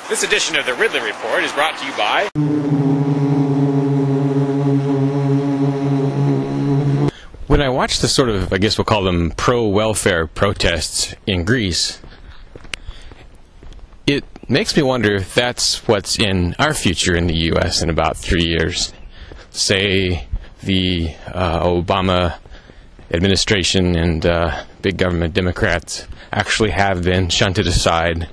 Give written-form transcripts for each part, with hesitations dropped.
This edition of the Ridley Report is brought to you by... When I watch the sort of, I guess we'll call them pro-welfare protests in Greece, it makes me wonder if that's what's in our future in the U.S. in about 3 years. Say the Obama administration and big government Democrats actually have been shunted aside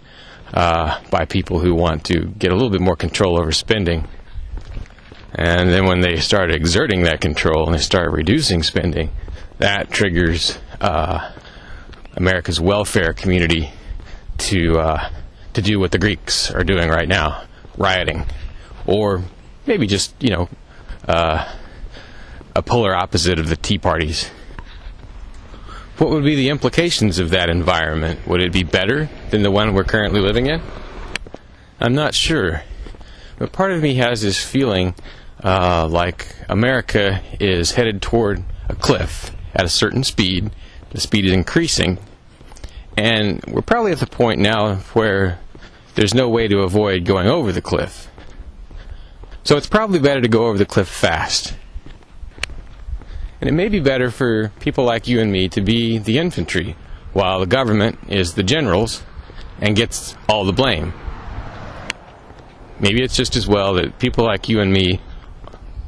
by people who want to get a little bit more control over spending. And then when they start exerting that control and they start reducing spending, that triggers America's welfare community to do what the Greeks are doing right now, rioting. Or maybe just, a polar opposite of the Tea Parties. What would be the implications of that environment? Would it be better than the one we're currently living in? I'm not sure. But part of me has this feeling like America is headed toward a cliff at a certain speed. The speed is increasing. And we're probably at the point now where there's no way to avoid going over the cliff. So it's probably better to go over the cliff fast. And it may be better for people like you and me to be the infantry, while the government is the generals and gets all the blame. Maybe it's just as well that people like you and me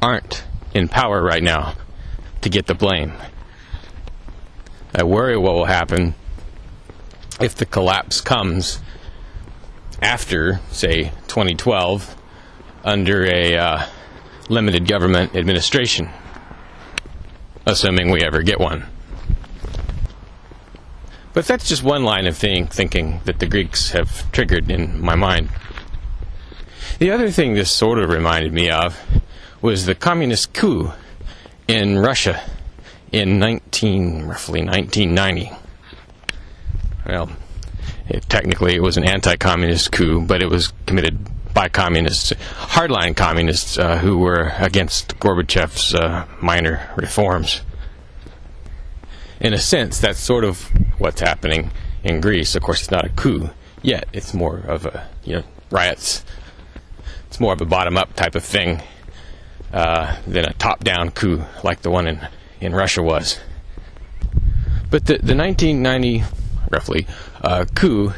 aren't in power right now to get the blame. I worry what will happen if the collapse comes after, say, 2012, under a limited government administration, assuming we ever get one. But that's just one line of thinking that the Greeks have triggered in my mind. The other thing this sort of reminded me of was the communist coup in Russia in roughly 1990. Well, technically it was an anti-communist coup, but it was committed by communists, hardline communists who were against Gorbachev's minor reforms. In a sense, that's sort of what's happening in Greece. Of course, it's not a coup yet. It's more of a, riots. It's more of a bottom-up type of thing than a top-down coup like the one in Russia was. But the 1990, roughly, coup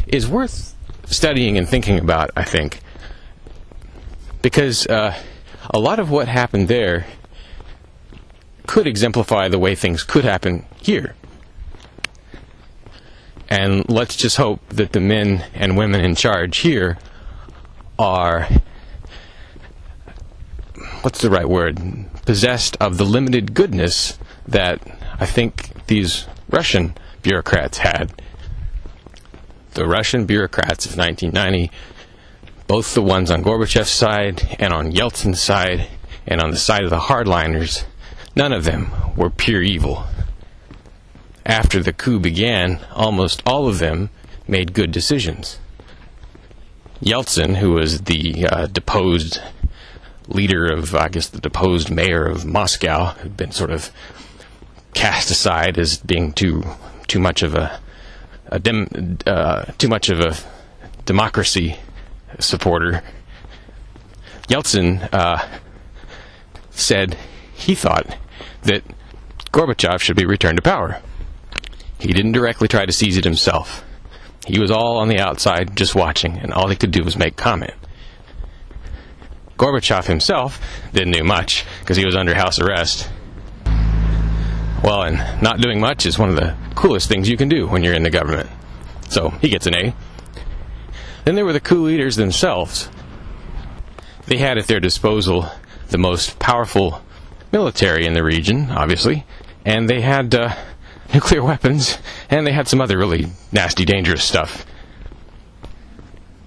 is worth studying and thinking about, I think, because a lot of what happened there could exemplify the way things could happen here. And let's just hope that the men and women in charge here are, what's the right word, possessed of the limited goodness that I think these Russian bureaucrats had. The Russian bureaucrats of 1990, both the ones on Gorbachev's side and on Yeltsin's side and on the side of the hardliners, none of them were pure evil. After the coup began, almost all of them made good decisions. Yeltsin, who was the deposed leader of, I guess, the deposed mayor of Moscow, had been sort of cast aside as being too much of a democracy supporter. Yeltsin said he thought that Gorbachev should be returned to power. He didn't directly try to seize it himself. He was all on the outside just watching, and all he could do was make comment. Gorbachev himself didn't do much because he was under house arrest. Well, and not doing much is one of the coolest things you can do when you're in the government. So, he gets an A. Then there were the coup leaders themselves. They had at their disposal the most powerful military in the region, obviously, and they had nuclear weapons, and they had some other really nasty, dangerous stuff.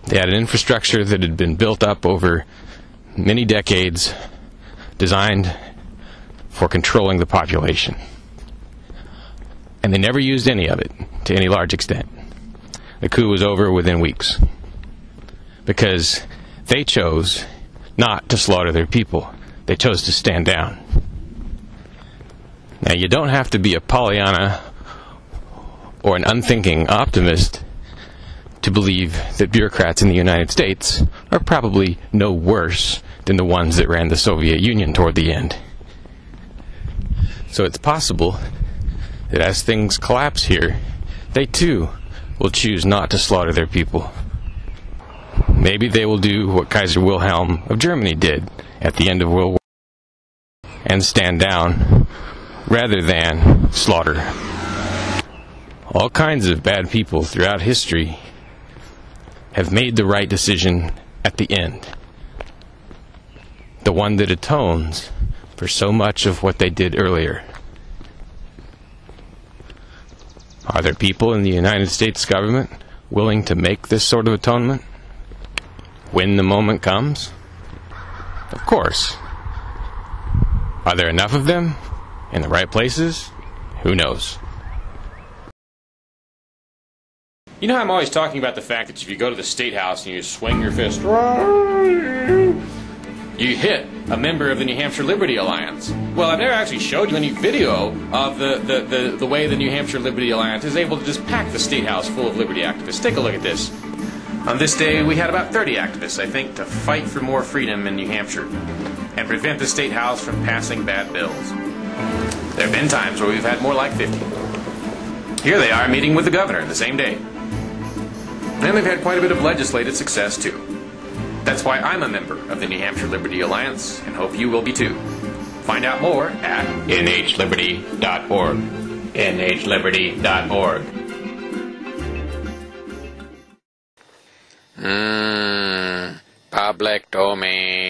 They had an infrastructure that had been built up over many decades, designed for controlling the population. And they never used any of it to any large extent. The coup was over within weeks because they chose not to slaughter their people. They chose to stand down. Now, you don't have to be a Pollyanna or an unthinking optimist to believe that bureaucrats in the United States are probably no worse than the ones that ran the Soviet Union toward the end. So it's possible that as things collapse here, they too will choose not to slaughter their people. Maybe they will do what Kaiser Wilhelm of Germany did at the end of World War and stand down rather than slaughter. All kinds of bad people throughout history have made the right decision at the end. The one that atones for so much of what they did earlier. Are there people in the United States government willing to make this sort of atonement when the moment comes? Of course. Are there enough of them in the right places? Who knows? You know how I'm always talking about the fact that if you go to the State House and you swing your fist, you hit a member of the New Hampshire Liberty Alliance. Well, I've never actually showed you any video of the way the New Hampshire Liberty Alliance is able to just pack the State House full of liberty activists. Take a look at this. On this day, we had about 30 activists, I think, to fight for more freedom in New Hampshire and prevent the State House from passing bad bills. There have been times where we've had more like 50. Here they are meeting with the governor the same day. And they've had quite a bit of legislative success, too. That's why I'm a member of the New Hampshire Liberty Alliance, and hope you will be too. Find out more at nhliberty.org. nhliberty.org. Public domain.